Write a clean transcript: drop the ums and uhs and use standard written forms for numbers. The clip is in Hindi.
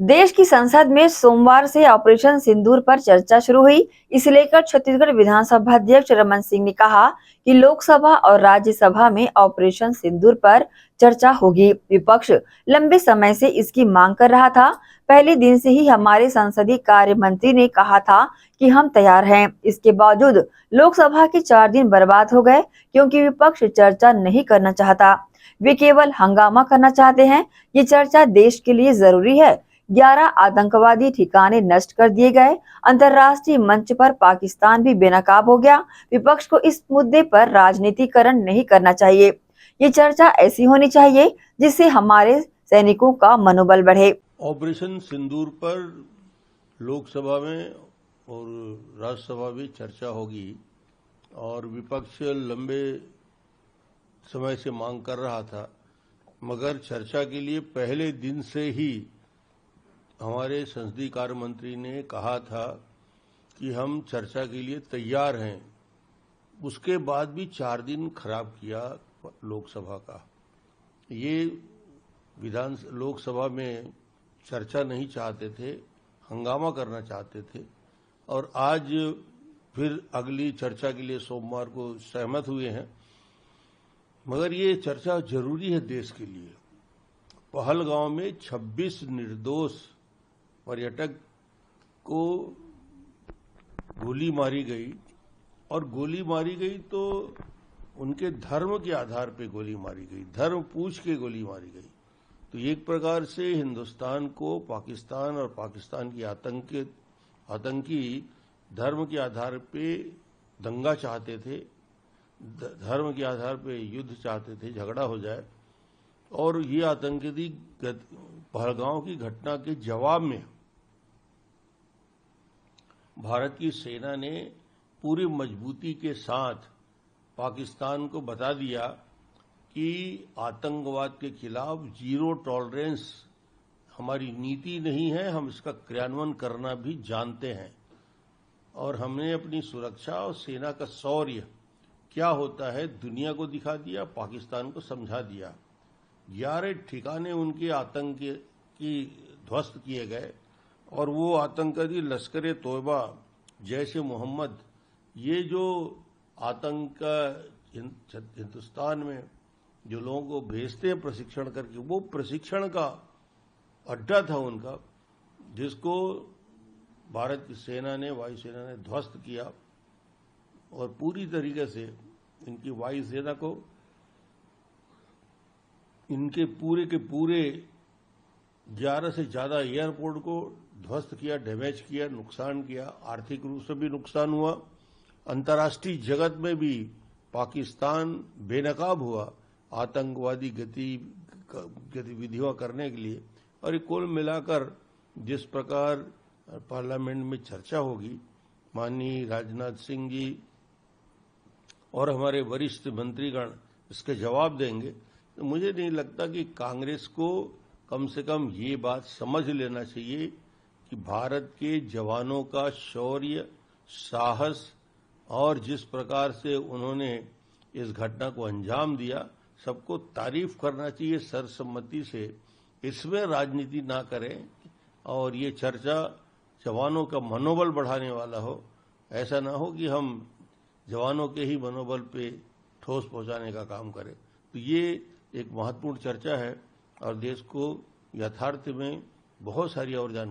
देश की संसद में सोमवार से ऑपरेशन सिंदूर पर चर्चा शुरू हुई। इसे लेकर छत्तीसगढ़ विधानसभा अध्यक्ष रमन सिंह ने कहा कि लोकसभा और राज्यसभा में ऑपरेशन सिंदूर पर चर्चा होगी। विपक्ष लंबे समय से इसकी मांग कर रहा था। पहले दिन से ही हमारे संसदीय कार्य मंत्री ने कहा था कि हम तैयार हैं। इसके बावजूद लोकसभा के 4 दिन बर्बाद हो गए क्योंकि विपक्ष चर्चा नहीं करना चाहता। वे केवल हंगामा करना चाहते हैं। ये चर्चा देश के लिए जरूरी है। 11 आतंकवादी ठिकाने नष्ट कर दिए गए। अंतर्राष्ट्रीय मंच पर पाकिस्तान भी बेनकाब हो गया। विपक्ष को इस मुद्दे पर राजनीतिकरण नहीं करना चाहिए। ये चर्चा ऐसी होनी चाहिए जिससे हमारे सैनिकों का मनोबल बढ़े। ऑपरेशन सिंदूर पर लोकसभा में और राज्यसभा में चर्चा होगी और विपक्ष लंबे समय से मांग कर रहा था, मगर चर्चा के लिए पहले दिन से ही हमारे संसदीय कार्य मंत्री ने कहा था कि हम चर्चा के लिए तैयार हैं। उसके बाद भी 4 दिन खराब किया लोकसभा का। ये लोकसभा में चर्चा नहीं चाहते थे, हंगामा करना चाहते थे और आज फिर अगली चर्चा के लिए सोमवार को सहमत हुए हैं। मगर ये चर्चा जरूरी है देश के लिए। पहलगांव में 26 निर्दोष पर्यटक को गोली मारी गई और गोली मारी गई तो उनके धर्म के आधार पे गोली मारी गई, धर्म पूछ के गोली मारी गई। तो एक प्रकार से हिंदुस्तान को पाकिस्तान और पाकिस्तान की आतंकी धर्म के आधार पे दंगा चाहते थे, धर्म के आधार पे युद्ध चाहते थे, झगड़ा हो जाए। और ये आतंकी पहलगांव की घटना के जवाब में भारत की सेना ने पूरी मजबूती के साथ पाकिस्तान को बता दिया कि आतंकवाद के खिलाफ जीरो टॉलरेंस हमारी नीति नहीं है, हम इसका क्रियान्वयन करना भी जानते हैं। और हमने अपनी सुरक्षा और सेना का शौर्य क्या होता है दुनिया को दिखा दिया, पाकिस्तान को समझा दिया। 11 ठिकाने उनके आतंक की ध्वस्त किए गए और वो आतंकवादी लश्कर तोयबा, जैश-ए मोहम्मद, ये जो आतंक हिंदुस्तान में जो लोगों को भेजते हैं प्रशिक्षण करके, वो प्रशिक्षण का अड्डा था उनका, जिसको भारत की सेना ने, वायुसेना ने ध्वस्त किया और पूरी तरीके से इनकी वायुसेना को, इनके पूरे के पूरे 11 से ज्यादा एयरपोर्ट को ध्वस्त किया, डैमेज किया, नुकसान किया। आर्थिक रूप से भी नुकसान हुआ। अंतर्राष्ट्रीय जगत में भी पाकिस्तान बेनकाब हुआ आतंकवादी गतिविधियां करने के लिए। और ये कुल मिलाकर जिस प्रकार पार्लियामेंट में चर्चा होगी, माननीय राजनाथ सिंह जी और हमारे वरिष्ठ मंत्रीगण इसके जवाब देंगे, तो मुझे नहीं लगता कि कांग्रेस को कम से कम ये बात समझ लेना चाहिए कि भारत के जवानों का शौर्य, साहस और जिस प्रकार से उन्होंने इस घटना को अंजाम दिया, सबको तारीफ करना चाहिए सर्वसम्मति से। इसमें राजनीति ना करें और ये चर्चा जवानों का मनोबल बढ़ाने वाला हो। ऐसा ना हो कि हम जवानों के ही मनोबल पे ठोस पहुंचाने का काम करें। तो ये एक महत्वपूर्ण चर्चा है और देश को यथार्थ में बहुत सारी और जानकारी